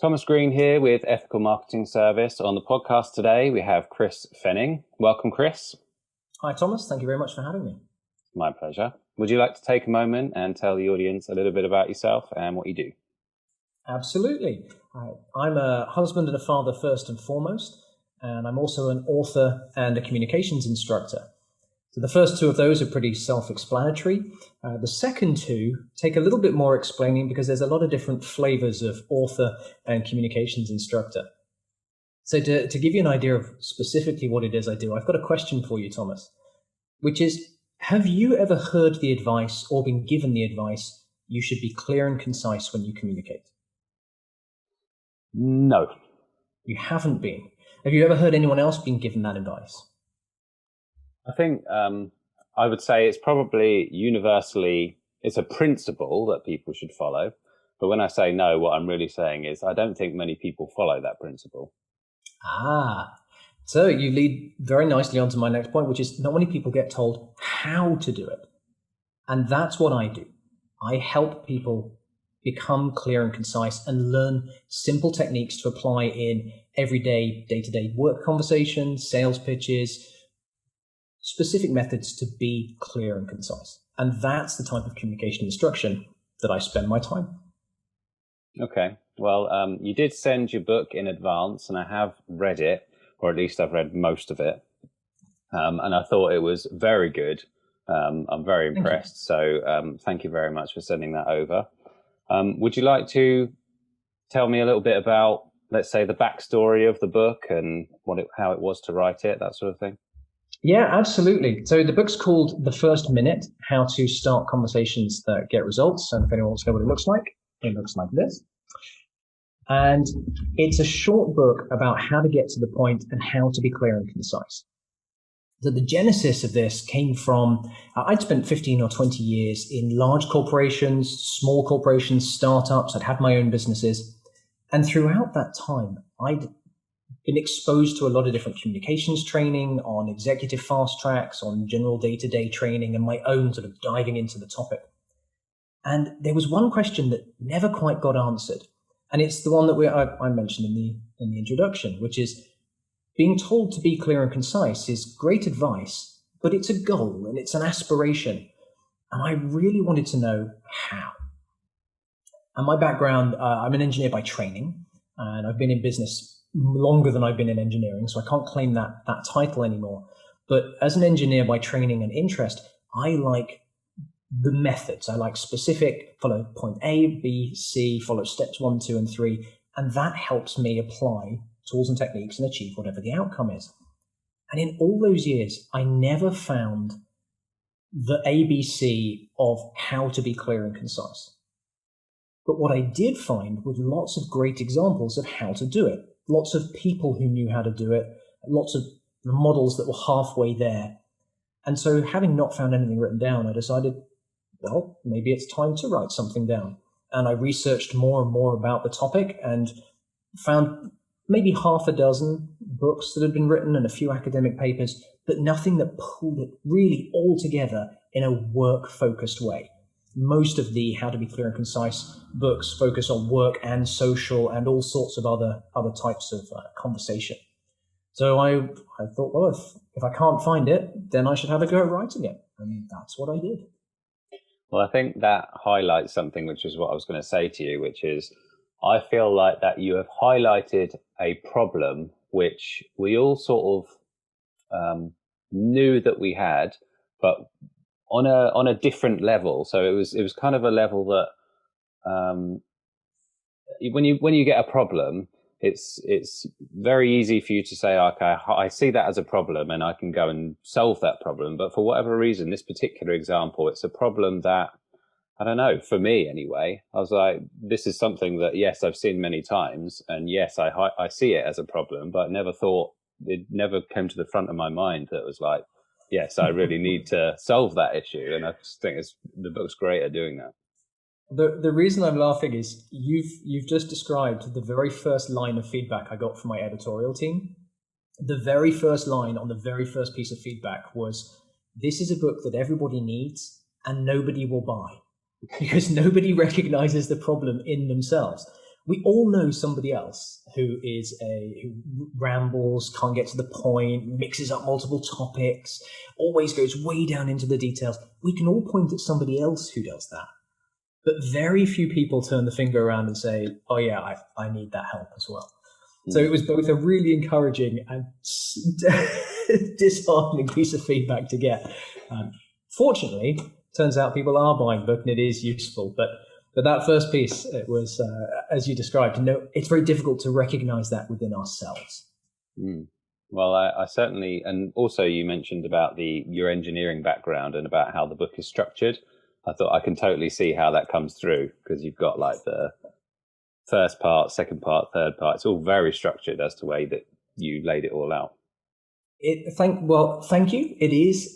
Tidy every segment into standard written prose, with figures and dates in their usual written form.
Thomas Green here with Ethical Marketing Service. On the podcast today, we have Chris Fenning. Welcome, Chris. Hi, Thomas. Thank you very much for having me. My pleasure. Would you like to take a moment and tell the audience a little bit about yourself and what you do? Absolutely. I'm a husband and a father first and foremost, and I'm also an author and a communications instructor. So the first two of those are pretty self-explanatory. The second two take a little bit more explaining because there's a lot of different flavors of author and communications instructor. So to give you an idea of specifically what it is I do, I've got a question for you, Thomas, which is, have you ever heard the advice or been given the advice, you should be clear and concise when you communicate? No. You haven't been. Have you ever heard anyone else being given that advice? I think I would say it's probably universally, it's a principle that people should follow. But when I say no, what I'm really saying is I don't think many people follow that principle. So you lead very nicely onto my next point, which is not many people get told how to do it. And that's what I do. I help people become clear and concise and learn simple techniques to apply in everyday, day-to-day work conversations, sales pitches, specific methods to be clear and concise. And that's the type of communication instruction that I spend my time. Okay. Well, you did send your book in advance, and I have read it, or at least I've read most of it. And I thought it was very good. I'm very impressed. So thank you very much for sending that over. Would you like to tell me a little bit about, let's say, the backstory of the book and how it was to write it, that sort of thing? Yeah, absolutely. So the book's called The First Minute, How to Start Conversations That Get Results. And if anyone wants to know what it looks like this. And it's a short book about how to get to the point and how to be clear and concise. So the genesis of this came from, I'd spent 15 or 20 years in large corporations, small corporations, startups. I'd had my own businesses. And throughout that time, I'd been exposed to a lot of different communications training, on executive fast tracks, on general day-to-day training, and my own sort of diving into the topic. And there was one question that never quite got answered. And it's the one that I mentioned in the introduction, which is being told to be clear and concise is great advice, but it's a goal and it's an aspiration. And I really wanted to know how. And my background, I'm an engineer by training, and I've been in business longer than I've been in engineering, so I can't claim that title anymore. But as an engineer by training and interest, I like the methods. I like specific, follow point A, B, C, follow steps 1, 2, and 3, and that helps me apply tools and techniques and achieve whatever the outcome is. And in all those years, I never found the ABC of how to be clear and concise. But what I did find was lots of great examples of how to do it. Lots of people who knew how to do it, lots of models that were halfway there. And so having not found anything written down, I decided, well, maybe it's time to write something down. And I researched more and more about the topic and found maybe half a dozen books that had been written and a few academic papers, but nothing that pulled it really all together in a work-focused way. Most of the How to Be Clear and Concise books focus on work and social and all sorts of other types of conversation. So I thought, well, if I can't find it, then I should have a go at writing it. And that's what I did. Well, I think that highlights something, which is what I was going to say to you, which is I feel like that you have highlighted a problem which we all sort of knew that we had, but on a different level. So it was kind of a level that when you get a problem, it's very easy for you to say, okay, I see that as a problem and I can go and solve that problem. But for whatever reason, this particular example, it's a problem that, I don't know, for me anyway, I was like, this is something that, yes, I've seen many times. And yes, I see it as a problem, but it never came to the front of my mind that it was like, yes, I really need to solve that issue. And I just think the book's great at doing that. The reason I'm laughing is you've just described the very first line of feedback I got from my editorial team. The very first line on the very first piece of feedback was, this is a book that everybody needs and nobody will buy because nobody recognizes the problem in themselves. We all know somebody else who rambles, can't get to the point, mixes up multiple topics, always goes way down into the details. We can all point at somebody else who does that. But very few people turn the finger around and say, oh yeah, I need that help as well. So it was both a really encouraging and disheartening piece of feedback to get. Fortunately, turns out people are buying the book and it is useful. But that first piece, it was, as you described, it's very difficult to recognize that within ourselves. Well, I certainly, and also you mentioned about your engineering background and about how the book is structured. I thought I can totally see how that comes through, because you've got like the first part, second part, third part. It's all very structured as to the way that you laid it all out. Thank you. It is.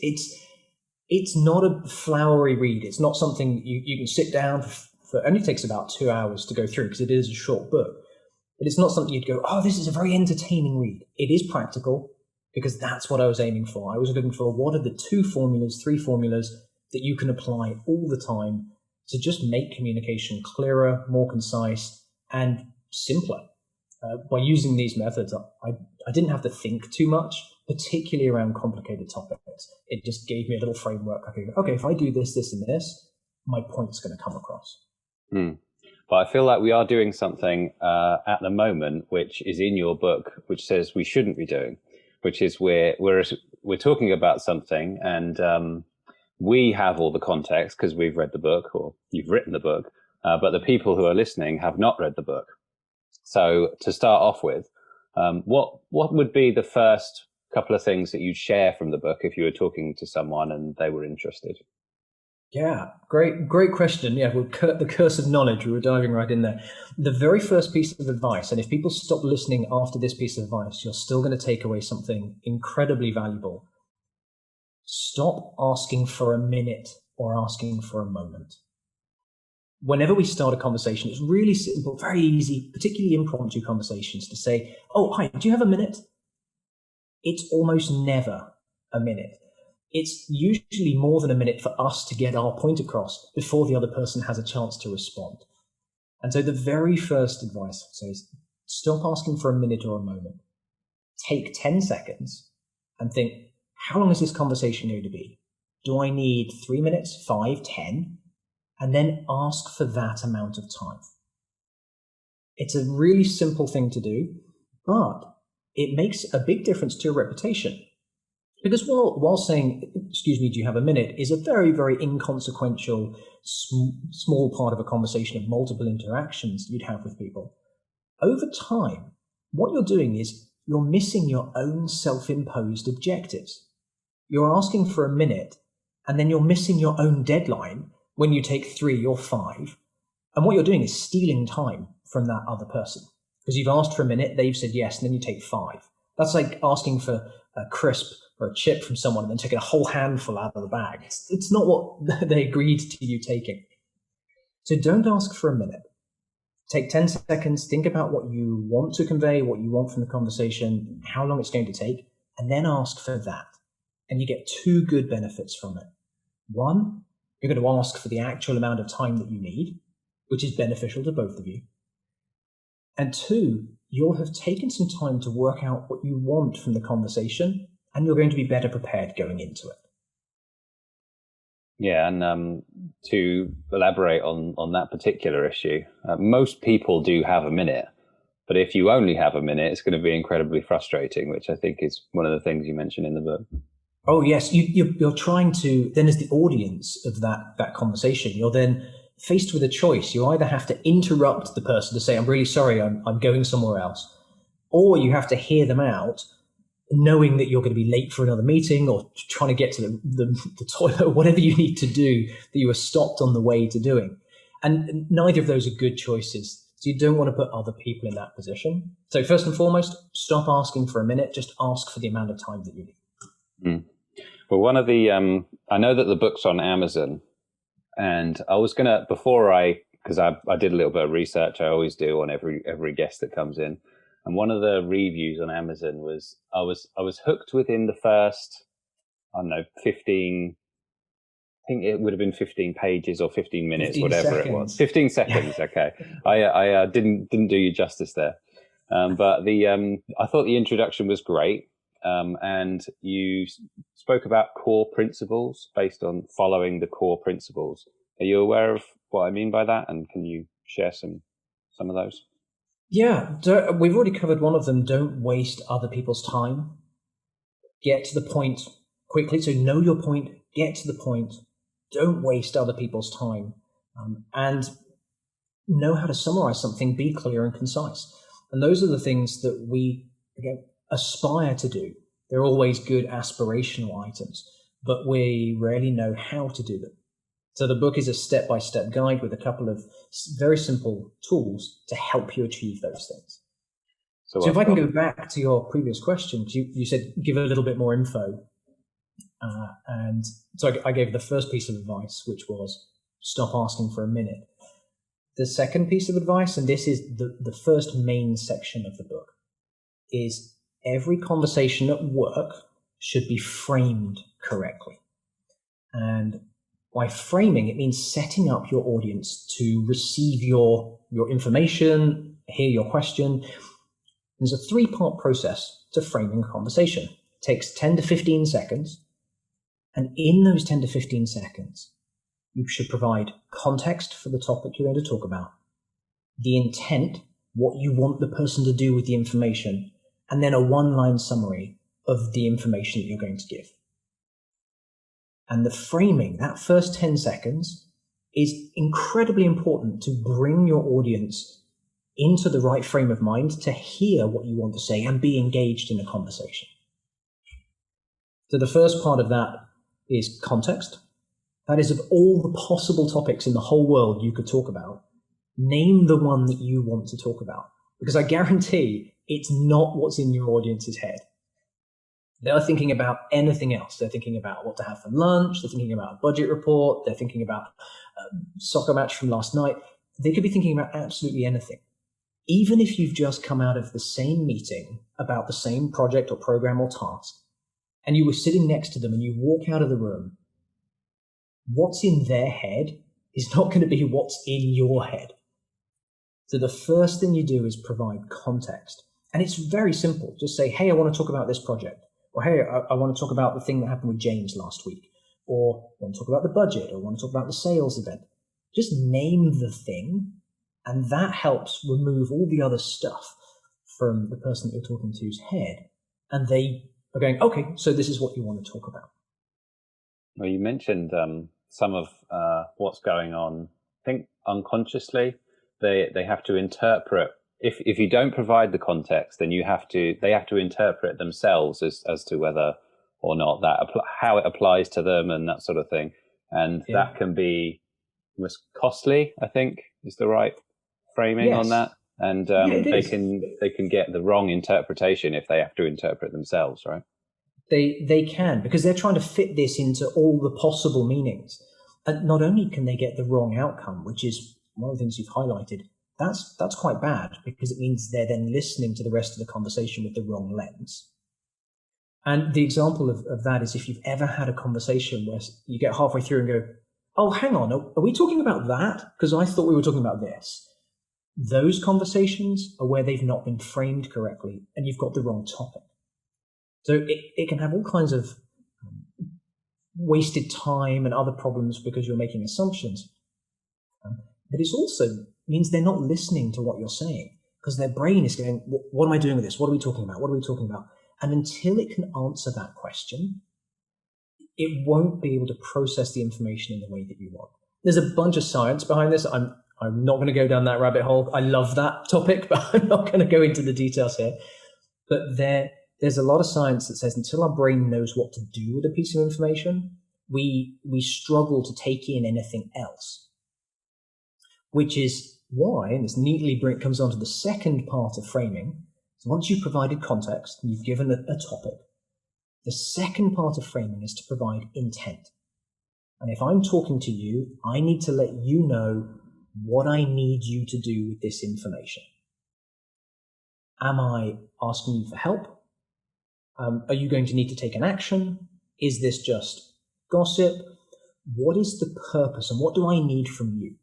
It's not a flowery read. It's not something you can sit down for. It only takes about 2 hours to go through because it is a short book. But it's not something you'd go, oh, this is a very entertaining read. It is practical, because that's what I was aiming for. I was looking for what are the 2 formulas, 3 formulas that you can apply all the time to just make communication clearer, more concise, and simpler. By using these methods, I didn't have to think too much, particularly around complicated topics. It just gave me a little framework. Okay, if I do this, this, and this, my point's going to come across. But I feel like we are doing something at the moment, which is in your book, which says we shouldn't be doing, which is we're talking about something, and we have all the context because we've read the book, or you've written the book, but the people who are listening have not read the book. So to start off with, what would be the first couple of things that you'd share from the book if you were talking to someone and they were interested? Yeah, great question. Yeah, the curse of knowledge, we were diving right in there. The very first piece of advice, and if people stop listening after this piece of advice, you're still going to take away something incredibly valuable. Stop asking for a minute or asking for a moment. Whenever we start a conversation, it's really simple, very easy, particularly impromptu conversations, to say, oh, hi, do you have a minute? It's almost never a minute. It's usually more than a minute for us to get our point across before the other person has a chance to respond. And so the very first advice is stop asking for a minute or a moment. Take 10 seconds and think, how long is this conversation going to be? Do I need 3 minutes, 5, 10? And then ask for that amount of time. It's a really simple thing to do, but it makes a big difference to your reputation. Because while saying, excuse me, do you have a minute, is a very, very inconsequential, small part of a conversation of multiple interactions you'd have with people, over time, what you're doing is you're missing your own self-imposed objectives. You're asking for a minute, and then you're missing your own deadline when you take 3 or 5. And what you're doing is stealing time from that other person. Because you've asked for a minute, they've said yes, and then you take 5. That's like asking for a crisp or a chip from someone and then taking a whole handful out of the bag. It's not what they agreed to you taking. So don't ask for a minute. Take 10 seconds, think about what you want to convey, what you want from the conversation, how long it's going to take, and then ask for that. And you get 2 good benefits from it. 1, you're going to ask for the actual amount of time that you need, which is beneficial to both of you. And 2, you'll have taken some time to work out what you want from the conversation, and you're going to be better prepared going into it. Yeah, and to elaborate on that particular issue, most people do have a minute, but if you only have a minute, it's going to be incredibly frustrating, which I think is one of the things you mentioned in the book. Oh, yes. You're trying to, then as the audience of that conversation, you're then faced with a choice. You either have to interrupt the person to say, I'm really sorry, I'm going somewhere else, or you have to hear them out, knowing that you're going to be late for another meeting or trying to get to the toilet, or whatever you need to do that you were stopped on the way to doing. And neither of those are good choices. So you don't want to put other people in that position. So first and foremost, stop asking for a minute. Just ask for the amount of time that you need. Well, one of the, I know that the book's on Amazon, and I was going to, because I did a little bit of research, I always do on every guest that comes in. And one of the reviews on Amazon was, I was hooked within the first, 15 think it would have been 15 pages or 15 minutes, 15 whatever it was. 15 seconds. Okay. I didn't do you justice there. But I thought the introduction was great. And you spoke about core principles based on following the core principles. Are you aware of what I mean by that? And can you share some of those? Yeah, we've already covered one of them. Don't waste other people's time. Get to the point quickly. So know your point, get to the point. Don't waste other people's time. And know how to summarize something, be clear and concise. And those are the things that we, again, aspire to do. They're always good aspirational items, but we rarely know how to do them. So the book is a step-by-step guide with a couple of very simple tools to help you achieve those things. So if I can go back to your previous question, you said give a little bit more info. And so I gave the first piece of advice, which was stop asking for a minute. The second piece of advice, and this is the first main section of the book, is every conversation at work should be framed correctly. And by framing, it means setting up your audience to receive your information, hear your question. There's a 3-part process to framing a conversation. It takes 10 to 15 seconds. And in those 10 to 15 seconds, you should provide context for the topic you're going to talk about, the intent, what you want the person to do with the information, and then a 1-line summary of the information that you're going to give. And the framing, that first 10 seconds, is incredibly important to bring your audience into the right frame of mind to hear what you want to say and be engaged in a conversation. So the first part of that is context. That is, of all the possible topics in the whole world you could talk about, name the one that you want to talk about. Because I guarantee it's not what's in your audience's head. They're thinking about anything else. They're thinking about what to have for lunch. They're thinking about a budget report. They're thinking about a soccer match from last night. They could be thinking about absolutely anything. Even if you've just come out of the same meeting about the same project or program or task, and you were sitting next to them and you walk out of the room, what's in their head is not going to be what's in your head. So the first thing you do is provide context. And it's very simple. Just say, hey, I want to talk about this project. Or, hey, I want to talk about the thing that happened with James last week. Or I want to talk about the budget. Or I want to talk about the sales event. Just name the thing. And that helps remove all the other stuff from the person that you're talking to's head. And they are going, okay, so this is what you want to talk about. Well, you mentioned some of what's going on. I think unconsciously, they have to interpret. If you don't provide the context, then they have to interpret themselves as to whether or not how it applies to them and that sort of thing. And that can be almost costly, I think, is the right framing on that. And they can get the wrong interpretation if they have to interpret themselves, right? They can, because they're trying to fit this into all the possible meanings. And not only can they get the wrong outcome, which is one of the things you've highlighted, that's quite bad, because it means they're then listening to the rest of the conversation with the wrong lens. And the example of that is if you've ever had a conversation where you get halfway through and go, oh, hang on, are we talking about that? Because I thought we were talking about this. Those conversations are where they've not been framed correctly and you've got the wrong topic. So it can have all kinds of wasted time and other problems because you're making assumptions. But it also means they're not listening to what you're saying, because their brain is going, what am I doing with this? What are we talking about? What are we talking about? And until it can answer that question, it won't be able to process the information in the way that you want. There's a bunch of science behind this. I'm not going to go down that rabbit hole. I love that topic, but I'm not going to go into the details here. But there's a lot of science that says until our brain knows what to do with a piece of information, we struggle to take in anything else. Which is why, and this neatly comes on to the second part of framing. So once you've provided context and you've given a topic, the second part of framing is to provide intent. And if I'm talking to you, I need to let you know what I need you to do with this information. Am I asking you for help? Are you going to need to take an action? Is this just gossip? what is the purpose and what do I need from you?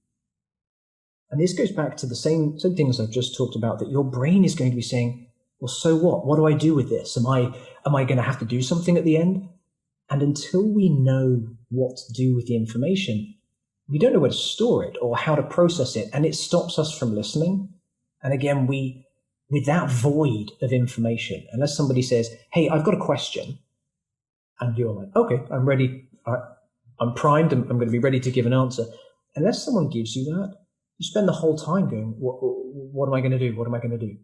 And this goes back to the same things I've just talked about, that your brain is going to be saying, well, so what? What do I do with this? Am I going to have to do something at the end? And until we know what to do with the information, we don't know where to store it or how to process it. And it stops us from listening. And again, with that void of information, unless somebody says, hey, I've got a question, and you're like, okay, I'm ready. I'm primed. I'm going to be ready to give an answer. Unless someone gives you that, you spend the whole time going, what am I going to do? What am I going to do?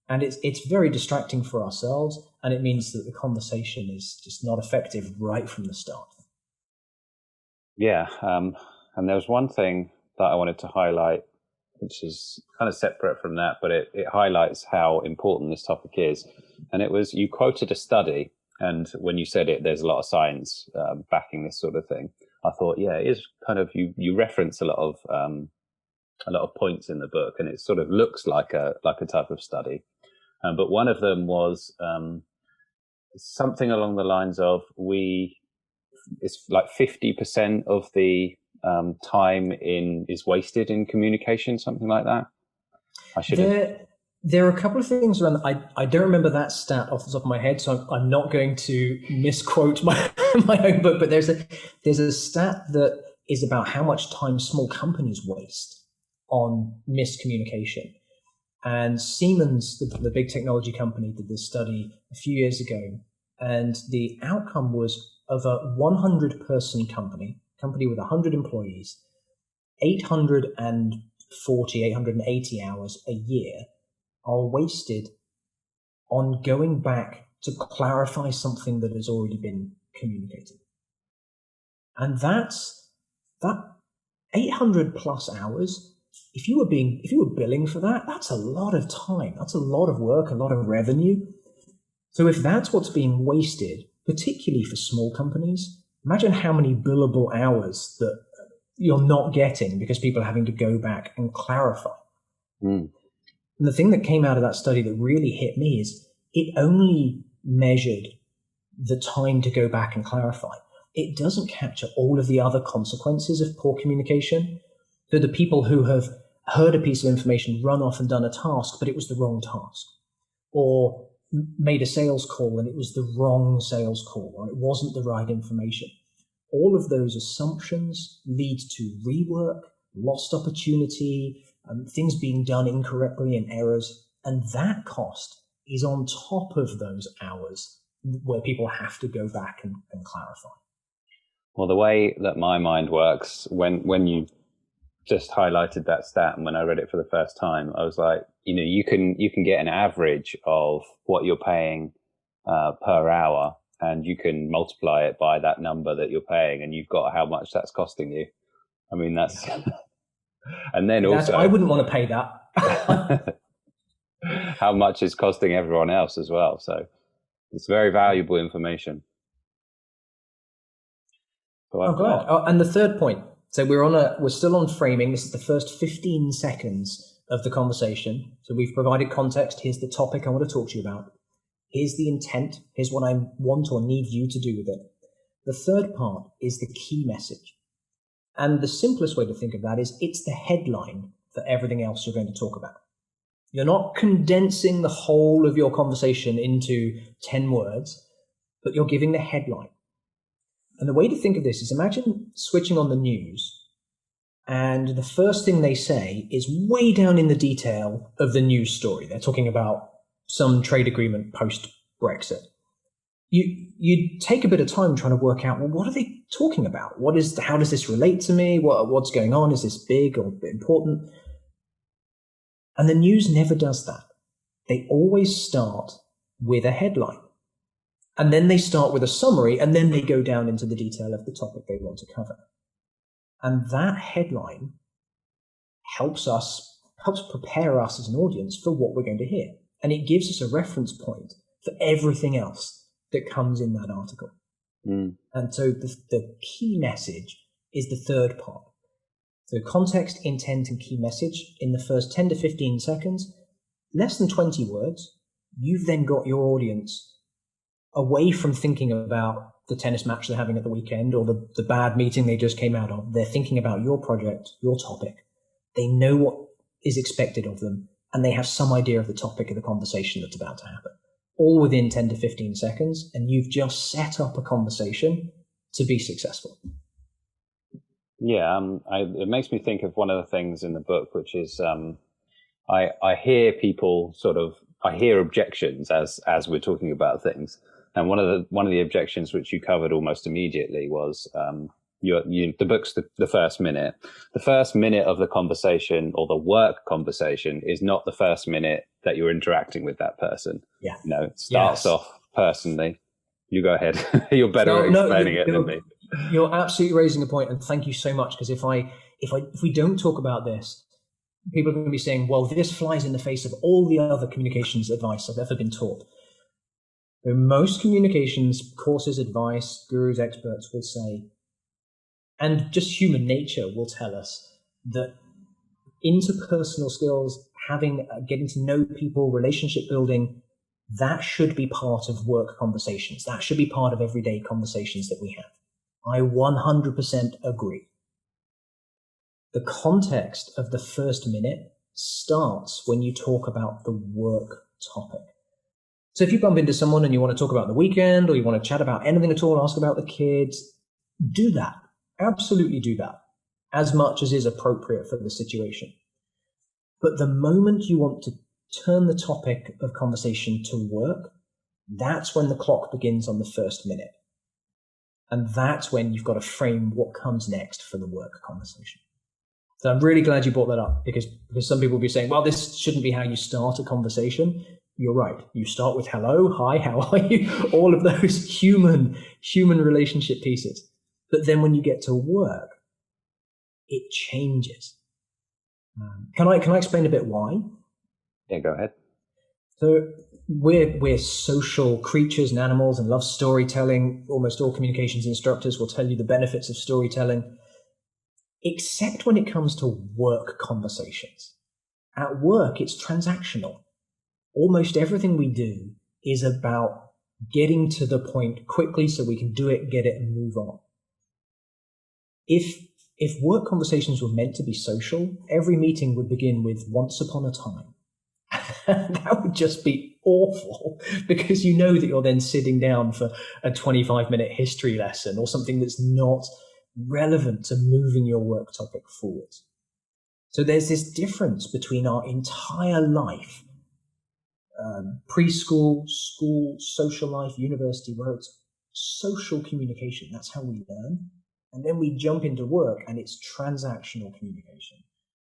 And it's very distracting for ourselves. And it means that the conversation is just not effective right from the start. Yeah. And there was one thing that I wanted to highlight, which is kind of separate from that, but it highlights how important this topic is. And it was, you quoted a study, and when you said it, there's a lot of science backing this sort of thing. I thought, yeah, it is kind of, you reference a lot of points in the book, and it sort of looks like a type of study. But one of them was something along the lines of, it's like 50% of the time is wasted in communication, something like that. There are a couple of things around. I don't remember that stat off the top of my head, so I'm not going to misquote my own book. But there's a stat that is about how much time small companies waste on miscommunication. And Siemens, the big technology company, did this study a few years ago, and the outcome was, of a 100-person company with 100 employees, 880 hours a year are wasted on going back to clarify something that has already been communicated. And that 800 plus hours, if you were billing for that, that's a lot of time. That's a lot of work, a lot of revenue. So if that's what's being wasted, particularly for small companies, imagine how many billable hours that you're not getting because people are having to go back and clarify. And the thing that came out of that study that really hit me is it only measured the time to go back and clarify. It doesn't capture all of the other consequences of poor communication. So the people who have heard a piece of information, run off and done a task, but it was the wrong task, or made a sales call and it was the wrong sales call, or it wasn't the right information. All of those assumptions lead to rework, lost opportunity, things being done incorrectly and errors. And that cost is on top of those hours where people have to go back and clarify. Well, the way that my mind works, when you just highlighted that stat, and when I read it for the first time, I was like, you can get an average of what you're paying per hour, and you can multiply it by that number that you're paying, and you've got how much that's costing you. I mean, that's and then also I wouldn't want to pay that. How much is costing everyone else as well. So it's very valuable information. So and the third point. So we're still on framing. This is the first 15 seconds of the conversation. So we've provided context. Here's the topic I want to talk to you about. Here's the intent. Here's what I want or need you to do with it. The third part is the key message. And the simplest way to think of that is it's the headline for everything else you're going to talk about. You're not condensing the whole of your conversation into 10 words, but you're giving the headline. And the way to think of this is, imagine switching on the news, and the first thing they say is way down in the detail of the news story. They're talking about some trade agreement post-Brexit. You take a bit of time trying to work out, well, what are they talking about? How does this relate to me? What's going on? Is this big or important? And the news never does that. They always start with a headline. And then they start with a summary, and then they go down into the detail of the topic they want to cover. And that headline helps prepare us as an audience for what we're going to hear. And it gives us a reference point for everything else that comes in that article. And so the key message is the third part. So context, intent, and key message in the first 10 to 15 seconds, less than 20 words. You've then got your audience away from thinking about the tennis match they're having at the weekend or the bad meeting they just came out of. They're thinking about your project, your topic. They know what is expected of them, and they have some idea of the topic of the conversation that's about to happen, all within 10 to 15 seconds, and you've just set up a conversation to be successful. Yeah, it makes me think of one of the things in the book, which is I hear people I hear objections as we're talking about things, and one of the objections which you covered almost immediately was the book's the first minute. The first minute of the conversation or the work conversation is not the first minute that you're interacting with that person. Yeah, it starts off personally. You go ahead. You're better at explaining it than me. You're absolutely raising a point, and thank you so much. Because if we don't talk about this, people are going to be saying, "Well, this flies in the face of all the other communications advice I've ever been taught." Most communications courses, advice, gurus, experts will say, and just human nature will tell us that interpersonal skills, getting to know people, relationship building, that should be part of work conversations. That should be part of everyday conversations that we have. I 100% agree. The context of the first minute starts when you talk about the work topic. So if you bump into someone and you want to talk about the weekend, or you want to chat about anything at all, ask about the kids, do that. Absolutely do that, as much as is appropriate for the situation. But the moment you want to turn the topic of conversation to work, that's when the clock begins on the first minute. And that's when you've got to frame what comes next for the work conversation. So I'm really glad you brought that up, because some people will be saying, well, this shouldn't be how you start a conversation. You're right. You start with hello, hi, how are you? All of those human relationship pieces. But then when you get to work, it changes. Can I explain a bit why? Yeah, go ahead. So we're social creatures and animals and love storytelling. Almost all communications instructors will tell you the benefits of storytelling, except when it comes to work conversations. At work, it's transactional. Almost everything we do is about getting to the point quickly so we can do it, get it, and move on. If work conversations were meant to be social, every meeting would begin with "once upon a time." That would just be awful, because you know that you're then sitting down for a 25-minute history lesson or something that's not relevant to moving your work topic forward. So there's this difference between our entire life, preschool, school, social life, university, where it's social communication. That's how we learn. And then we jump into work and it's transactional communication.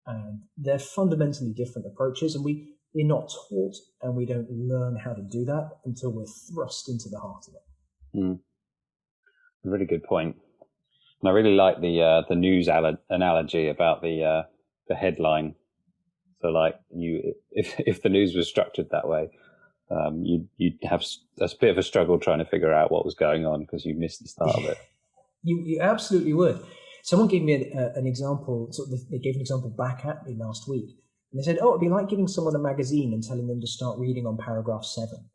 And they're fundamentally different approaches, and we're not taught and we don't learn how to do that until we're thrust into the heart of it. Mm. Really good point. And I really like the news analogy about the headline. So like if the news was structured that way, you'd have a bit of a struggle trying to figure out what was going on because you missed the start of it. You absolutely would. Someone gave me an example. They gave an example back at me last week. And they said, it'd be like giving someone a magazine and telling them to start reading on paragraph 7.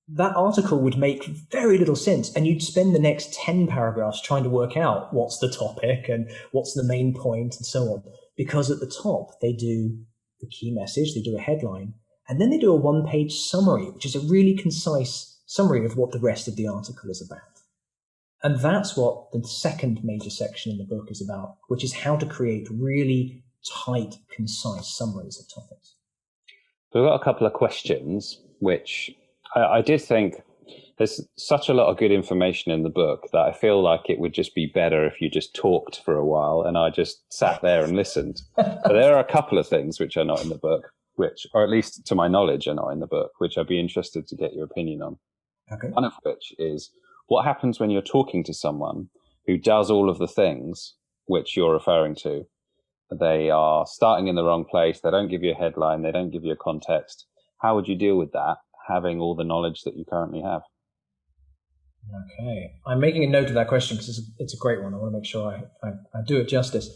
That article would make very little sense. And you'd spend the next 10 paragraphs trying to work out what's the topic and what's the main point and so on. Because at the top, they do the key message, they do a headline, and then they do a 1-page summary, which is a really concise summary of what the rest of the article is about. And that's what the second major section in the book is about, which is how to create really tight, concise summaries of topics. So we've got a couple of questions, which I did think there's such a lot of good information in the book that I feel like it would just be better if you just talked for a while and I just sat there and listened. But there are a couple of things which are not in the book, which, or at least to my knowledge, are not in the book, which I'd be interested to get your opinion on. Okay. One of which is, what happens when you're talking to someone who does all of the things which you're referring to? They are starting in the wrong place. They don't give you a headline. They don't give you a context. How would you deal with that, having all the knowledge that you currently have? Okay. I'm making a note of that question because it's a great one. I want to make sure I do it justice.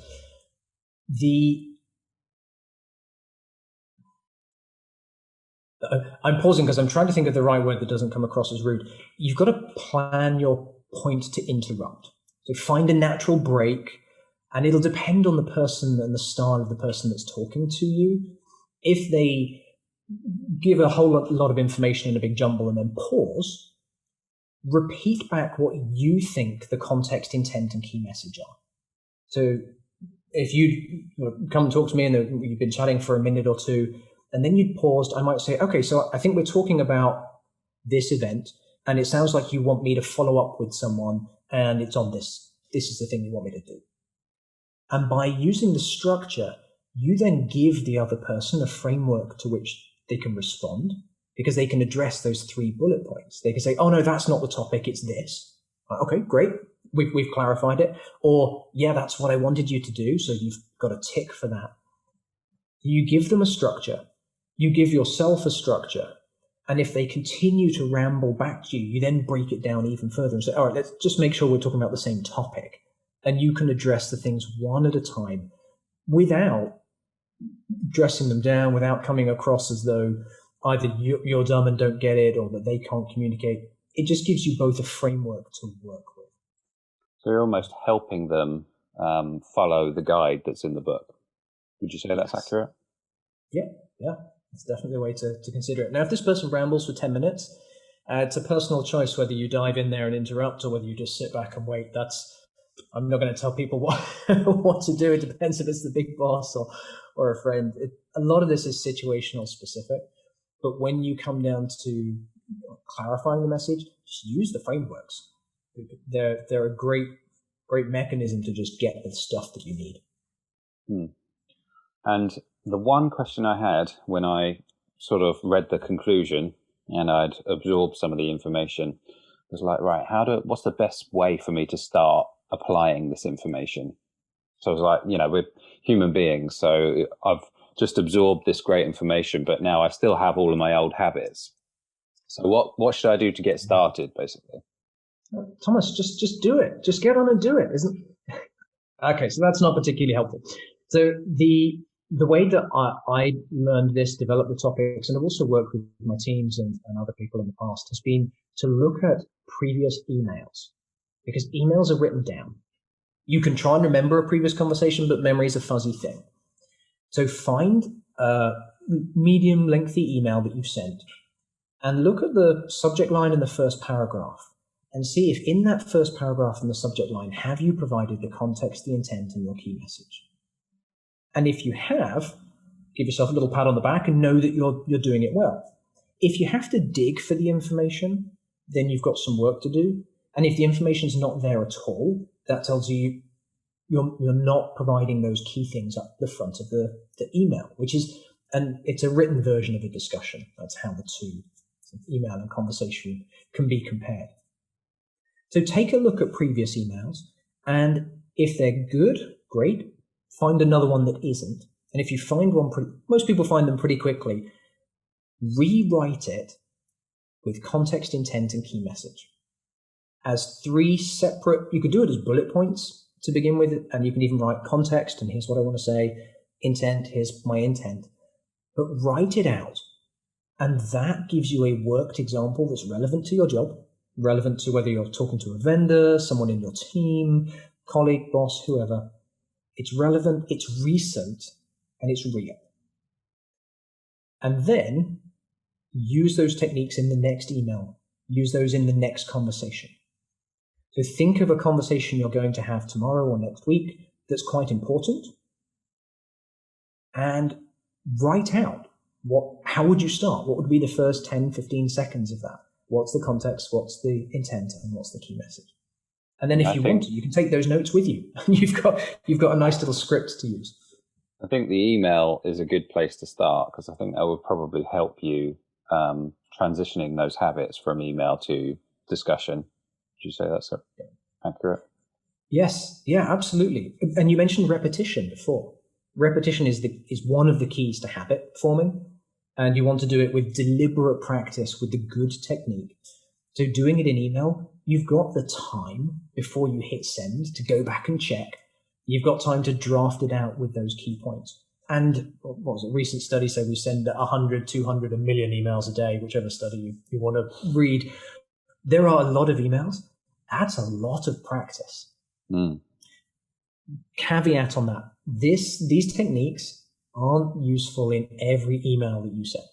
I'm pausing because I'm trying to think of the right word that doesn't come across as rude. You've got to plan your point to interrupt. So find a natural break, and it'll depend on the person and the style of the person that's talking to you. If they give a whole lot of information in a big jumble and then pause, repeat back what you think the context, intent, and key message are. So if you come and talk to me and you've been chatting for a minute or two, and then you'd paused, I might say, okay, so I think we're talking about this event, and it sounds like you want me to follow up with someone, and it's on this. This is the thing you want me to do. And by using the structure, you then give the other person a framework to which they can respond, because they can address those 3 bullet points. They can say, oh, no, that's not the topic, it's this. Okay, great. We've clarified it. Or, yeah, that's what I wanted you to do, so you've got a tick for that. You give them a structure. You give yourself a structure. And if they continue to ramble back to you, you then break it down even further and say, all right, let's just make sure we're talking about the same topic. And you can address the things one at a time without dressing them down, without coming across as though either you're dumb and don't get it or that they can't communicate. It just gives you both a framework to work with. So you're almost helping them follow the guide that's in the book. Would you say that's accurate? Yeah. It's definitely a way to consider it. Now, if this person rambles for 10 minutes, it's a personal choice whether you dive in there and interrupt or whether you just sit back and wait. I'm not going to tell people what to do. It depends if it's the big boss or a friend. A lot of this is situational specific. But when you come down to clarifying the message, just use the frameworks. They're a great mechanism to just get the stuff that you need. And the one question I had when I sort of read the conclusion and I'd absorbed some of the information was like, right, what's the best way for me to start applying this information? So I was like, we're human beings, so I've just absorbed this great information, but now I still have all of my old habits. So what should I do to get started, basically? Thomas, just do it. Just get on and do it, isn't it? Okay, so that's not particularly helpful. So the way that I learned this, developed the topics, and I've also worked with my teams and other people in the past, has been to look at previous emails, because emails are written down. You can try and remember a previous conversation, but memory is a fuzzy thing. So find a medium lengthy email that you've sent and look at the subject line in the first paragraph and see if in that first paragraph in the subject line, have you provided the context, the intent, and your key message? And if you have, give yourself a little pat on the back and know that you're doing it well. If you have to dig for the information, then you've got some work to do. And if the information's not there at all, that tells you you're not providing those key things up the front of the email, and it's a written version of a discussion. That's how the two, email and conversation, can be compared. So take a look at previous emails, and if they're good, great. Find another one that isn't. And if you find one, most people find them pretty quickly, rewrite it with context, intent, and key message as 3 separate, you could do it as bullet points to begin with, and you can even write context, and here's what I want to say, intent, here's my intent, but write it out. And that gives you a worked example that's relevant to your job, relevant to whether you're talking to a vendor, someone in your team, colleague, boss, whoever. It's relevant, it's recent, and it's real. And then use those techniques in the next email. Use those in the next conversation. So think of a conversation you're going to have tomorrow or next week that's quite important, and write out how would you start? What would be the first 10, 15 seconds of that? What's the context? What's the intent? And what's the key message? And then if you want to, you can take those notes with you. You've got a nice little script to use. I think the email is a good place to start, because I think that would probably help you transitioning those habits from email to discussion. Would you say that's accurate? Yes. Yeah, absolutely. And you mentioned repetition before. Repetition is one of the keys to habit forming, and you want to do it with deliberate practice, with the good technique. So doing it in email, you've got the time before you hit send to go back and check. You've got time to draft it out with those key points. And what was it? Recent studies say we send 100, 200, a million emails a day, whichever study you want to read. There are a lot of emails. That's a lot of practice. Mm. Caveat on that. These techniques aren't useful in every email that you send.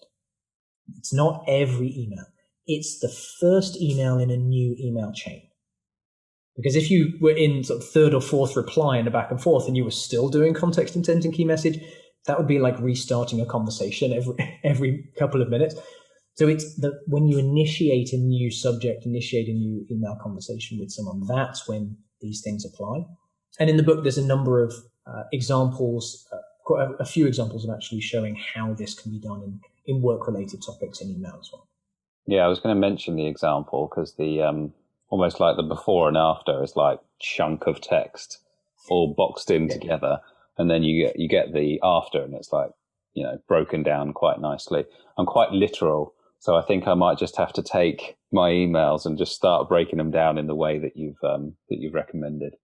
It's not every email. It's the first email in a new email chain. Because if you were in sort of third or fourth reply in a back and forth and you were still doing context, intent, and key message, that would be like restarting a conversation every couple of minutes. So it's when you initiate a new subject, initiate a new email conversation with someone, that's when these things apply. And in the book, there's a number of examples, quite a few examples of actually showing how this can be done in work-related topics in email as well. Yeah, I was going to mention the example because the almost like the before and after is like chunk of text all boxed in together, and then you get the after, and it's like, you know, broken down quite nicely. I'm quite literal, so I think I might just have to take my emails and just start breaking them down in the way that you've recommended.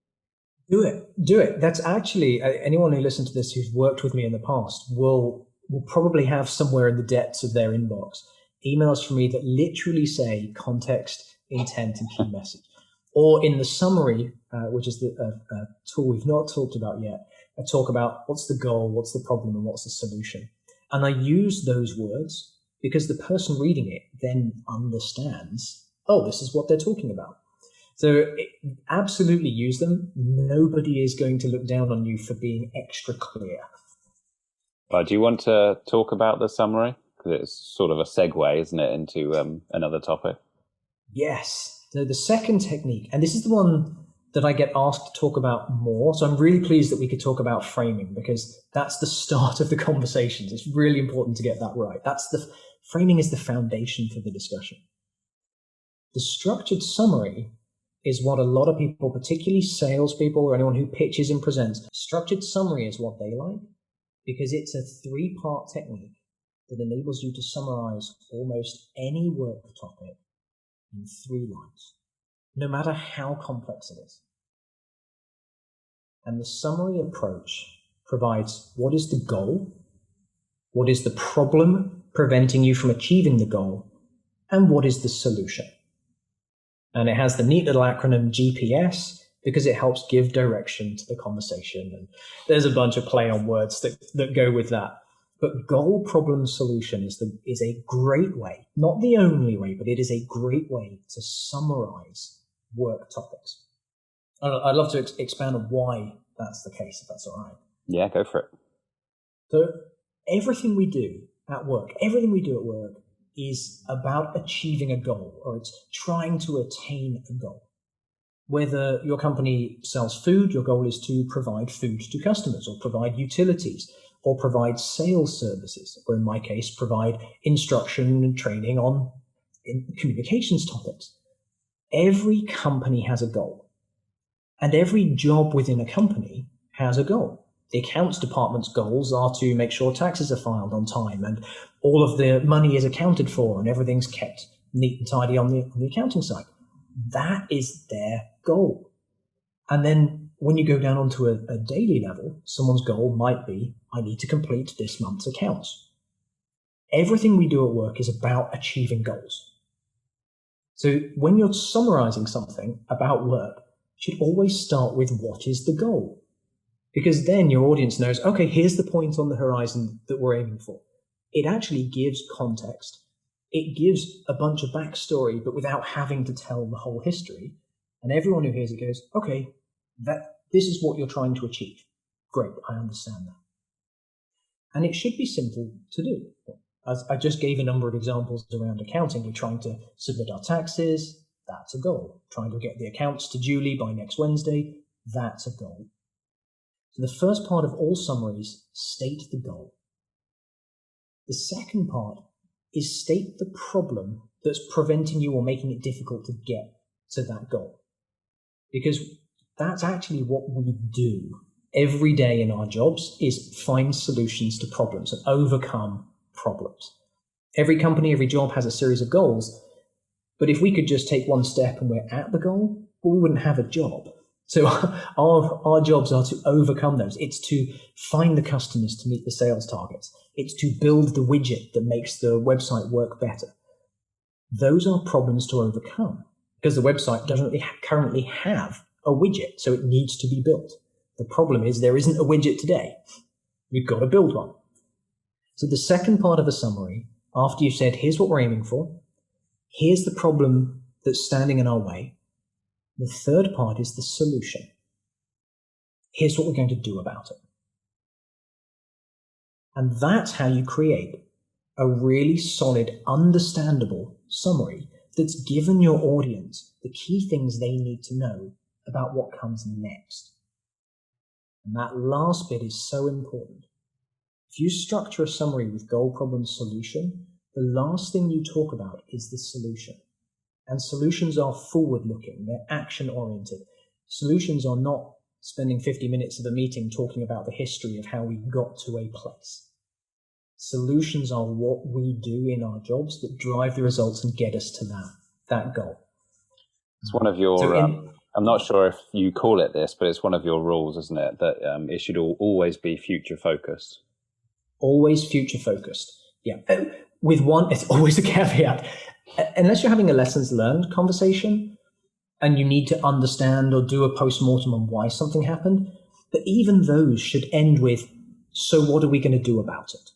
Do it. That's actually, anyone who listens to this who's worked with me in the past will probably have somewhere in the depths of their inbox emails from me that literally say context, intent, and key message. Or in the summary, which is the tool we've not talked about yet, I talk about what's the goal, what's the problem, and what's the solution. And I use those words because the person reading it then understands, oh, this is what they're talking about. So absolutely use them. Nobody is going to look down on you for being extra clear. Do you want to talk about the summary? Because it's sort of a segue, isn't it, into another topic? Yes. So the second technique, and this is the one that I get asked to talk about more. So I'm really pleased that we could talk about framing because that's the start of the conversations. It's really important to get that right. Framing is the foundation for the discussion. The structured summary is what a lot of people, particularly salespeople or anyone who pitches and presents, structured summary is what they like because it's a 3-part technique that enables you to summarize almost any work topic in 3 lines, no matter how complex it is. And the summary approach provides what is the goal, what is the problem preventing you from achieving the goal, and what is the solution. And it has the neat little acronym GPS because it helps give direction to the conversation. And there's a bunch of play on words that go with that. But goal, problem, solution is a great way, not the only way, but it is a great way to summarize work topics. I'd love to expand on why that's the case, if that's all right. Yeah, go for it. So everything we do at work is about achieving a goal, or it's trying to attain a goal. Whether your company sells food, your goal is to provide food to customers, or provide utilities, or provide sales services, or in my case, provide instruction and training on communications topics. Every company has a goal, and every job within a company has a goal. The accounts department's goals are to make sure taxes are filed on time and all of the money is accounted for and everything's kept neat and tidy on the accounting side. That is their goal. And then when you go down onto a daily level, someone's goal might be, I need to complete this month's accounts. Everything we do at work is about achieving goals. So when you're summarizing something about work, you should always start with what is the goal? Because then your audience knows, okay, here's the point on the horizon that we're aiming for. It actually gives context. It gives a bunch of backstory, but without having to tell the whole history. And everyone who hears it goes, okay, this is what you're trying to achieve. Great, I understand that. And it should be simple to do. As I just gave a number of examples around accounting. We're trying to submit our taxes. That's a goal. Trying to get the accounts to Julie by next Wednesday. That's a goal. So the first part of all summaries, state the goal. The second part is state the problem that's preventing you or making it difficult to get to that goal. Because that's actually what we do every day in our jobs, is find solutions to problems and overcome problems. Every company, every job has a series of goals, but if we could just take one step and we're at the goal, well, we wouldn't have a job. So our jobs are to overcome those. It's to find the customers to meet the sales targets. It's to build the widget that makes the website work better. Those are problems to overcome because the website doesn't currently have a widget, so it needs to be built. The problem is there isn't a widget today. We've got to build one. So the second part of a summary, after you've said, here's what we're aiming for, here's the problem that's standing in our way, the third part is the solution. Here's what we're going to do about it. And that's how you create a really solid, understandable summary that's given your audience the key things they need to know about what comes next. And that last bit is so important. If you structure a summary with goal, problem, solution, the last thing you talk about is the solution. And solutions are forward-looking. They're action-oriented. Solutions are not spending 50 minutes of a meeting talking about the history of how we got to a place. Solutions are what we do in our jobs that drive the results and get us to that goal. It's one of your, I'm not sure if you call it this, but it's one of your rules, isn't it? That it should always be future-focused. Always future-focused. Yeah. With one, it's always a caveat. Unless you're having a lessons learned conversation and you need to understand or do a post-mortem on why something happened, but even those should end with, so what are we going to do about it?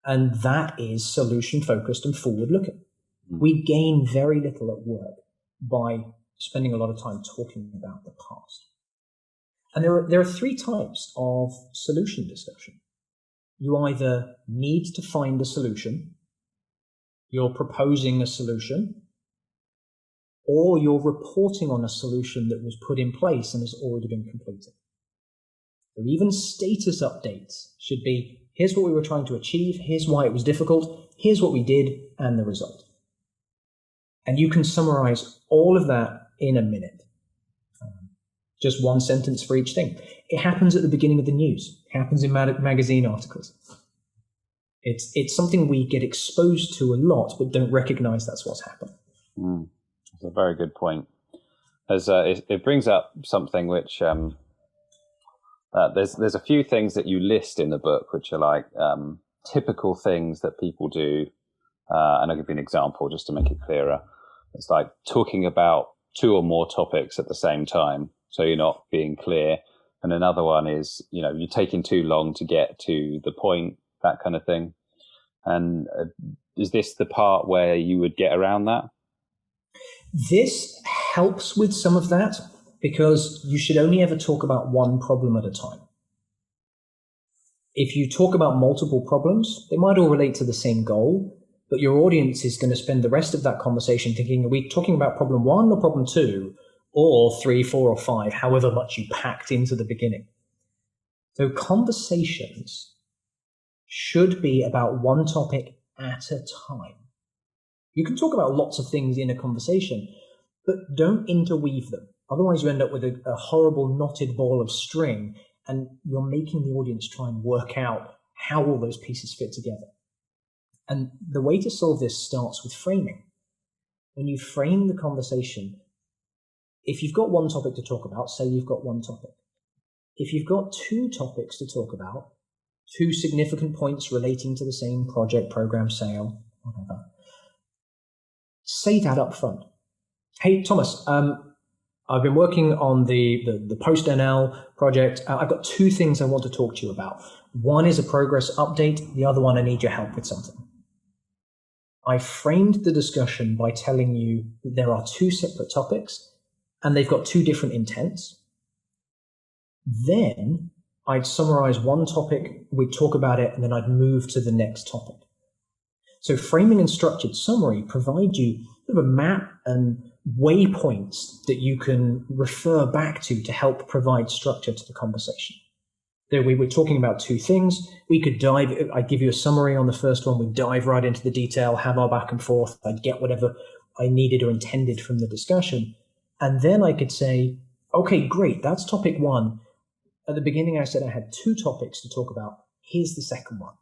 And that is solution-focused and forward-looking. We gain very little at work by spending a lot of time talking about the past. And there are three types of solution discussion. You either need to find a solution, you're proposing a solution, or you're reporting on a solution that was put in place and has already been completed. So even status updates should be, here's what we were trying to achieve, here's why it was difficult, here's what we did, and the result. And you can summarize all of that in a minute. Just one sentence for each thing. It happens at the beginning of the news. It happens in magazine articles. It's something we get exposed to a lot, but don't recognize that's what's happened. That's a very good point. As it brings up something which there's a few things that you list in the book which are like typical things that people do, and I'll give you an example just to make it clearer. It's like talking about two or more topics at the same time, so you're not being clear. And another one is, you're taking too long to get to the point, that kind of thing. And is this the part where you would get around that? This helps with some of that because you should only ever talk about one problem at a time. If you talk about multiple problems, they might all relate to the same goal, but your audience is going to spend the rest of that conversation thinking, are we talking about problem 1 or problem 2? Or 3, 4, or 5, however much you packed into the beginning. So conversations should be about one topic at a time. You can talk about lots of things in a conversation, but don't interweave them. Otherwise you end up with a horrible knotted ball of string, and you're making the audience try and work out how all those pieces fit together. And the way to solve this starts with framing. When you frame the conversation, if you've got one topic to talk about, say you've got one topic. If you've got two topics to talk about, two significant points relating to the same project, program, sale, whatever, say that up front. Hey, Thomas, I've been working on the post-NL project. I've got two things I want to talk to you about. One is a progress update. The other one, I need your help with something. I framed the discussion by telling you that there are two separate topics and they've got two different intents. Then I'd summarize one topic, we'd talk about it, and then I'd move to the next topic. So framing and structured summary provide you a map and waypoints that you can refer back to help provide structure to the conversation. There we were talking about two things. We could I'd give you a summary on the first one, we'd dive right into the detail, have our back and forth, I'd get whatever I needed or intended from the discussion. And then I could say, okay, great, that's topic 1. At the beginning, I said I had 2 topics to talk about. Here's the second one.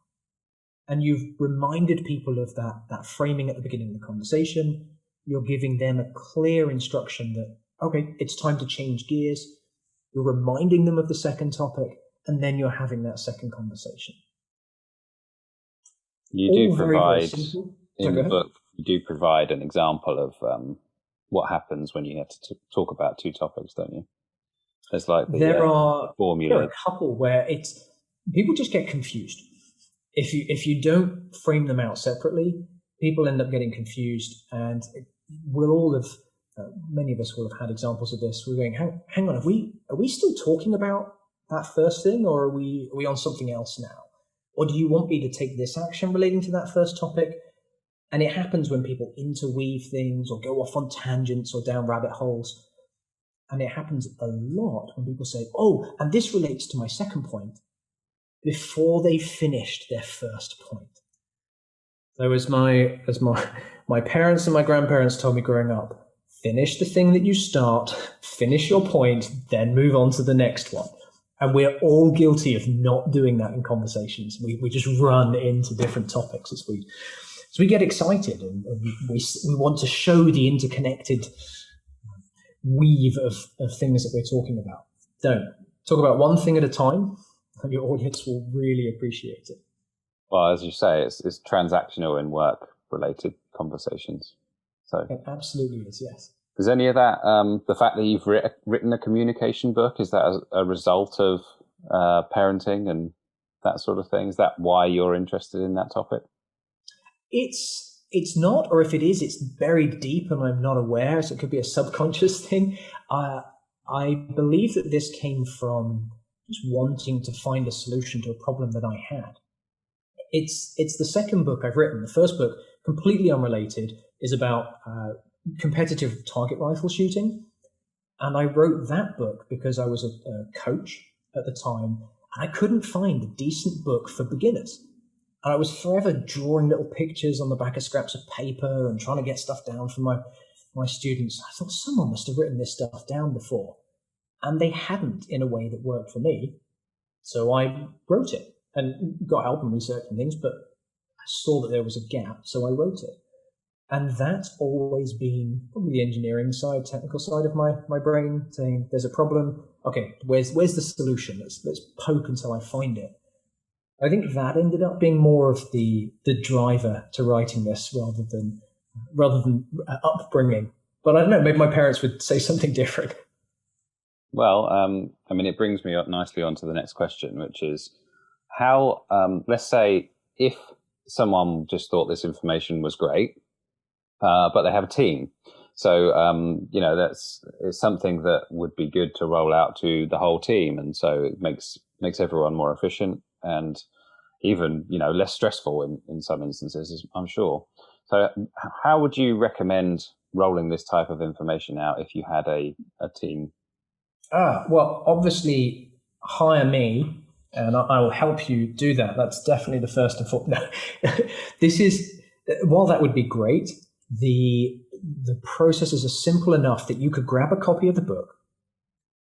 And you've reminded people of that framing at the beginning of the conversation. You're giving them a clear instruction that okay, it's time to change gears. You're reminding them of the second topic, and then you're having that second conversation. You do All very, very provide simple. So in go the ahead. book, you do provide an example of what happens when you have to talk about two topics, don't you? There's like the There are formula. a couple where people just get confused. If you don't frame them out separately, people end up getting confused, and we'll all have many of us will have had examples of this. We're going, hang on, are we still talking about that first thing, or are we on something else now? Or do you want me to take this action relating to that first topic? And it happens when people interweave things or go off on tangents or down rabbit holes. And it happens a lot when people say, oh, and this relates to my second point, before they finished their first point. So as my parents and my grandparents told me growing up, finish the thing that you start, finish your point, then move on to the next one. And we're all guilty of not doing that in conversations. We just run into different topics as we get excited, and we want to show the interconnected weave of things that we're talking about. Don't. Talk about one thing at a time, and your audience will really appreciate it. Well, as you say, it's transactional in work-related conversations. So It absolutely is, yes. is any of that, the fact that you've written a communication book, is that a result of parenting and that sort of thing? Is that why you're interested in that topic? It's not, or if it is, it's buried deep and I'm not aware, so it could be a subconscious thing. I believe that this came from just wanting to find a solution to a problem that I had. It's the second book I've written. The first book, completely unrelated, is about competitive target rifle shooting. And I wrote that book because I was a coach at the time, and I couldn't find a decent book for beginners. And I was forever drawing little pictures on the back of scraps of paper and trying to get stuff down from my students. I thought someone must have written this stuff down before. And they hadn't in a way that worked for me. So I wrote it and got help and research and things, but I saw that there was a gap, so I wrote it. And that's always been probably the engineering side, technical side of my brain, saying there's a problem. Okay, where's the solution? Let's poke until I find it. I think that ended up being more of the driver to writing this rather than upbringing. But I don't know, maybe my parents would say something different. Well, I mean, it brings me up nicely onto the next question, which is how, let's say if someone just thought this information was great, but they have a team. So, it's something that would be good to roll out to the whole team. And so it makes everyone more efficient and even, less stressful in some instances, I'm sure. So how would you recommend rolling this type of information out if you had a team? Well, obviously hire me and I will help you do that. That's definitely the first and foremost. No, while that would be great, the processes are simple enough that you could grab a copy of the book,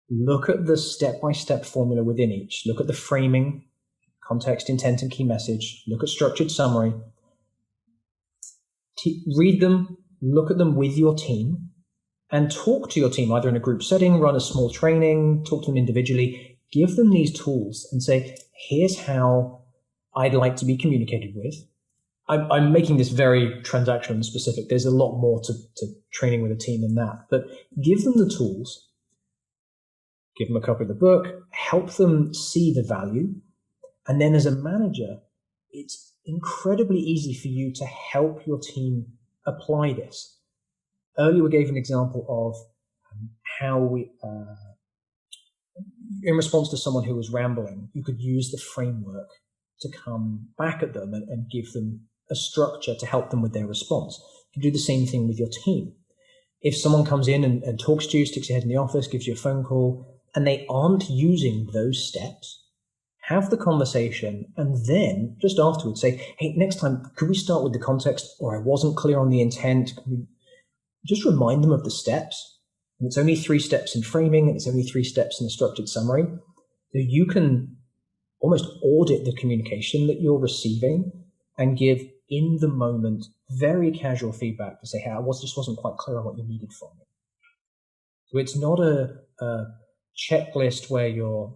look at the step-by-step formula within each, look at the framing, context, intent, and key message, look at structured summary, read them, look at them with your team, and talk to your team either in a group setting, run a small training, talk to them individually, give them these tools and say, here's how I'd like to be communicated with. I'm making this very transactional and specific. There's a lot more to training with a team than that. But give them the tools, give them a copy of the book, help them see the value. And then as a manager, it's incredibly easy for you to help your team apply this. Earlier, we gave an example of how we, in response to someone who was rambling, you could use the framework to come back at them and give them a structure to help them with their response. You can do the same thing with your team. If someone comes in and talks to you, sticks your head in the office, gives you a phone call, and they aren't using those steps, have the conversation, and then just afterwards say, hey, next time, could we start with the context, or I wasn't clear on the intent? Can we just remind them of the steps? And it's only 3 steps in framing, and it's only 3 steps in the structured summary. So you can almost audit the communication that you're receiving and give in the moment very casual feedback to say, hey, I just wasn't quite clear on what you needed from me. So it's not a checklist where you're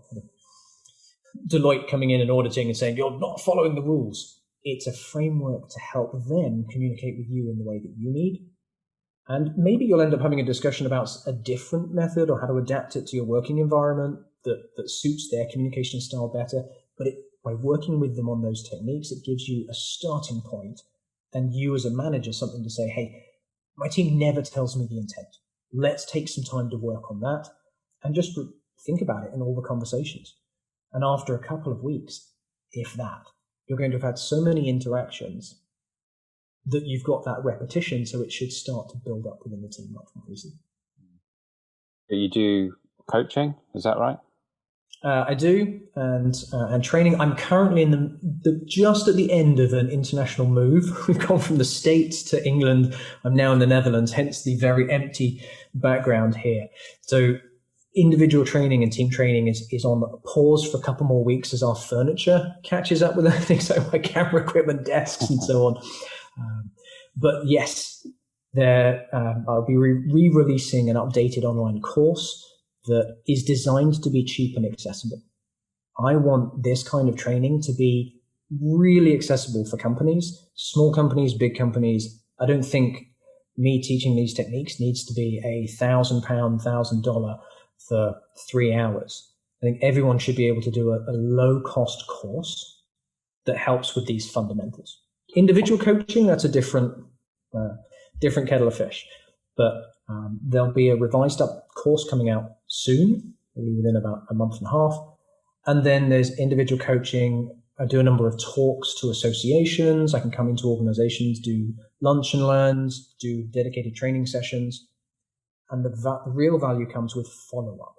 Deloitte coming in and auditing and saying you're not following the rules. It's a framework to help them communicate with you in the way that you need. And maybe you'll end up having a discussion about a different method or how to adapt it to your working environment that suits their communication style better. But by working with them on those techniques, it gives you a starting point and you as a manager something to say, hey, my team never tells me the intent. Let's take some time to work on that and just think about it in all the conversations. And after a couple of weeks, if that, you're going to have had so many interactions that you've got that repetition, so it should start to build up within the team much more easily. You do coaching, is that right? I do, and training. I'm currently in just at the end of an international move. We've gone from the States to England. I'm now in the Netherlands, hence the very empty background here. So individual training and team training is on pause for a couple more weeks as our furniture catches up with everything, so my camera equipment, desks, and so on. But yes, I'll be re-releasing an updated online course that is designed to be cheap and accessible. I want this kind of training to be really accessible for companies, small companies, big companies. I don't think me teaching these techniques needs to be £1,000, $1,000 for 3 hours. I think everyone should be able to do a low-cost course that helps with these fundamentals. Individual coaching, that's a different kettle of fish. But there'll be a revised up course coming out soon, maybe within about a month and a half. And then there's individual coaching. I do a number of talks to associations. I can come into organizations, do lunch and learns, do dedicated training sessions. And the real value comes with follow-up.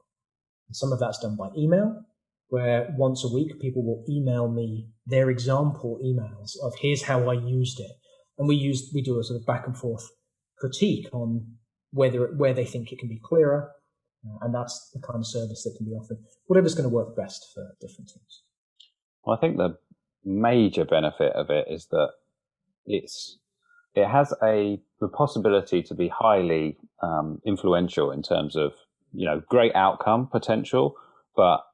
And some of that's done by email, where once a week people will email me their example emails of here's how I used it. And we do a sort of back and forth critique on where they think it can be clearer. And that's the kind of service that can be offered. Whatever's going to work best for different teams. Well, I think the major benefit of it is that it has the possibility to be highly influential in terms of, great outcome potential, but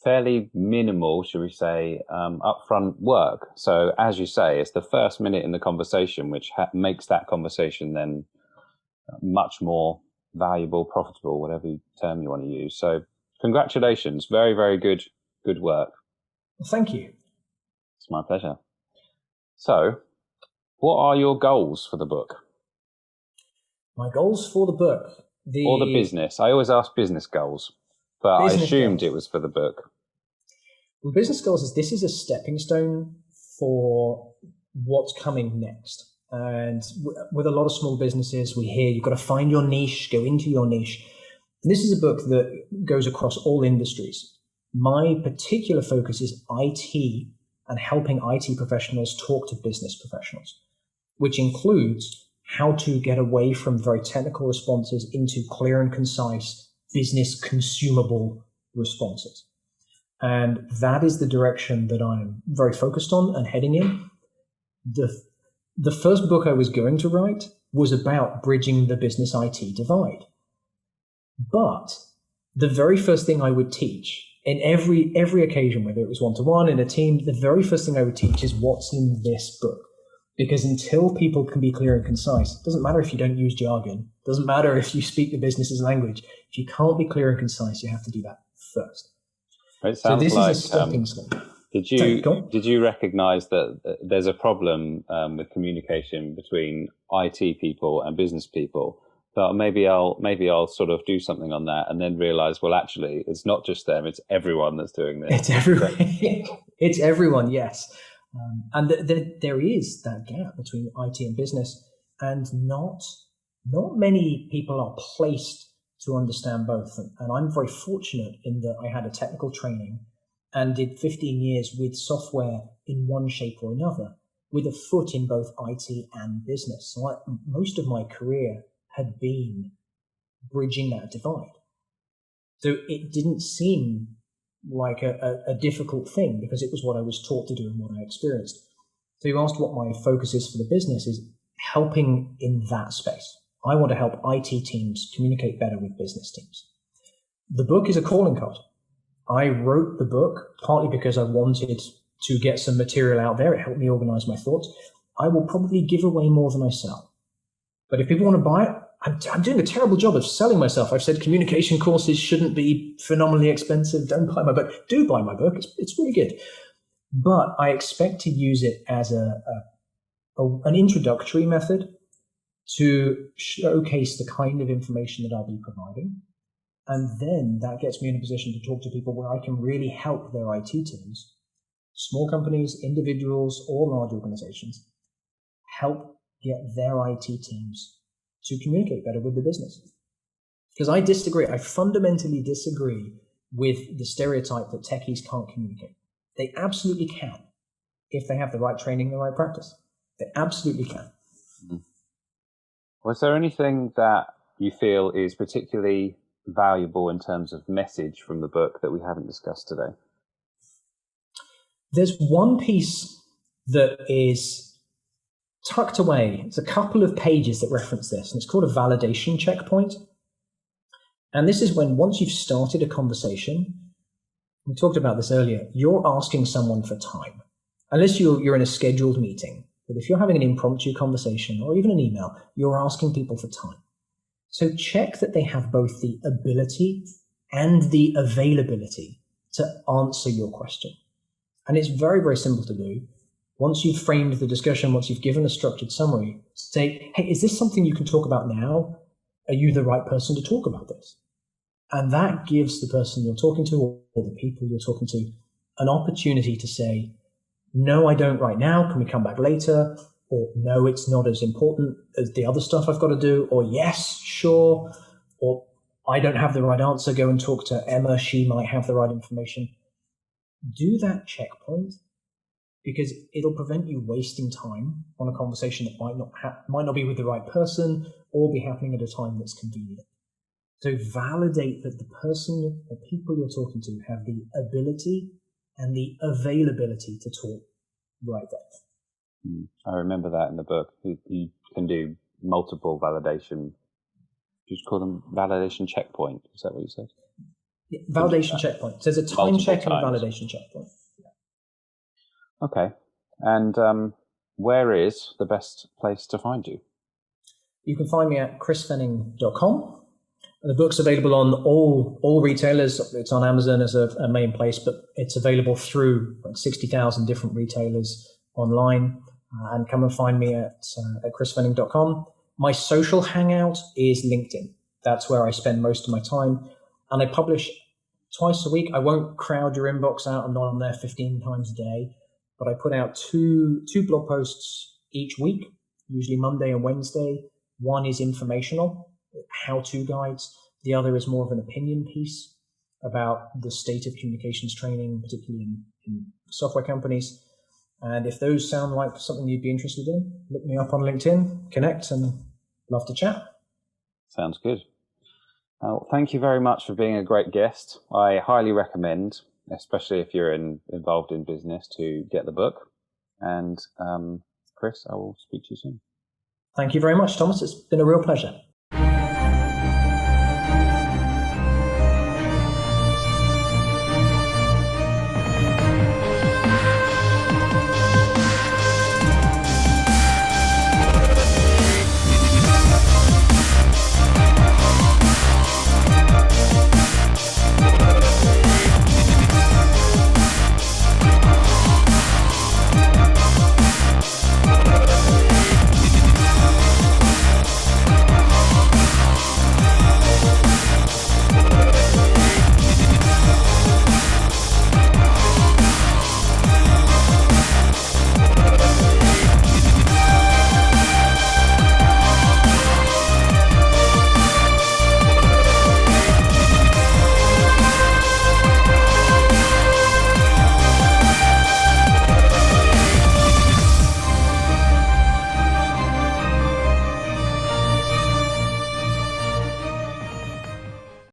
fairly minimal, should we say, upfront work. So as you say, it's the first minute in the conversation which makes that conversation then much more valuable, profitable, whatever term you want to use. So congratulations. Very, very good work. Well, thank you. It's my pleasure. So what are your goals for the book? My goals for the book? Or the business. I always ask business goals, but I assumed it was for the book. Well, business goals this is a stepping stone for what's coming next. And with a lot of small businesses, we hear you've got to find your niche, go into your niche. And this is a book that goes across all industries. My particular focus is IT and helping IT professionals talk to business professionals, which includes how to get away from very technical responses into clear and concise business consumable responses. And that is the direction that I'm very focused on and heading in. The first book I was going to write was about bridging the business IT divide. But the very first thing I would teach in every occasion, whether it was one-to-one in a team, the very first thing I would teach is what's in this book. Because until people can be clear and concise, it doesn't matter if you don't use jargon, it doesn't matter if you speak the business's language. If you can't be clear and concise, you have to do that first. It sounds is like, a stepping stone. Did you recognize that there's a problem with communication between IT people and business people? So maybe I'll sort of do something on that and then realize, well, actually, it's not just them; it's everyone that's doing this. It's everyone. It's everyone. Yes, and there is that gap between IT and business, and not many people are placed to understand both. And I'm very fortunate in that I had a technical training and did 15 years with software in one shape or another, with a foot in both IT and business. So most of my career had been bridging that divide. So it didn't seem like a difficult thing because it was what I was taught to do and what I experienced. So you asked what my focus is for the business is helping in that space. I want to help IT teams communicate better with business teams. The book is a calling card. I wrote the book partly because I wanted to get some material out there. It helped me organize my thoughts. I will probably give away more than I sell. But if people want to buy it, I'm doing a terrible job of selling myself. I've said communication courses shouldn't be phenomenally expensive. Don't buy my book. Do buy my book. It's really good. But I expect to use it as an introductory method to showcase the kind of information that I'll be providing. And then that gets me in a position to talk to people where I can really help their IT teams, small companies, individuals, or large organizations, help get their IT teams to communicate better with the business. Because I disagree. I fundamentally disagree with the stereotype that techies can't communicate. They absolutely can if they have the right training and the right practice. They absolutely can. Was there anything that you feel is particularly valuable in terms of message from the book that we haven't discussed today? There's one piece that is tucked away. It's a couple of pages that reference this, and it's called a validation checkpoint. And this is when, once you've started a conversation, we talked about this earlier, you're asking someone for time. Unless you're in a scheduled meeting, but if you're having an impromptu conversation or even an email, you're asking people for time. So check that they have both the ability and the availability to answer your question. And it's very, very simple to do. Once you've framed the discussion, once you've given a structured summary, say, hey, is this something you can talk about now? Are you the right person to talk about this? And that gives the person you're talking to or the people you're talking to an opportunity to say, no, I don't right now. Can we come back later? Or no, it's not as important as the other stuff I've got to do. Or yes, sure. Or I don't have the right answer. Go and talk to Emma. She might have the right information. Do that checkpoint, because it'll prevent you wasting time on a conversation that might not be with the right person or be happening at a time that's convenient. So validate that the person or people you're talking to have the ability and the availability to talk right there. I remember that in the book. You can do multiple validation. You just call them validation checkpoint. Is that what you said? Yeah, validation checkpoint. So there's a time check and a validation checkpoint. Okay. And where is the best place to find you? You can find me at chrisfenning.com. The book's available on all retailers. It's on Amazon as a main place, but it's available through 60,000 different retailers online. And come and find me at chrisfenning.com. My social hangout is LinkedIn. That's where I spend most of my time. And I publish twice a week. I won't crowd your inbox out. I'm not on there 15 times a day. But I put out two blog posts each week, usually Monday and Wednesday. One is informational, how-to guides. The other is more of an opinion piece about the state of communications training, particularly in software companies. And if those sound like something you'd be interested in, look me up on LinkedIn, connect, and love to chat. Sounds good. Well, thank you very much for being a great guest. I highly recommend, especially if you're involved in business, to get the book. And Chris, I will speak to you soon. Thank you very much, Thomas. It's been a real pleasure.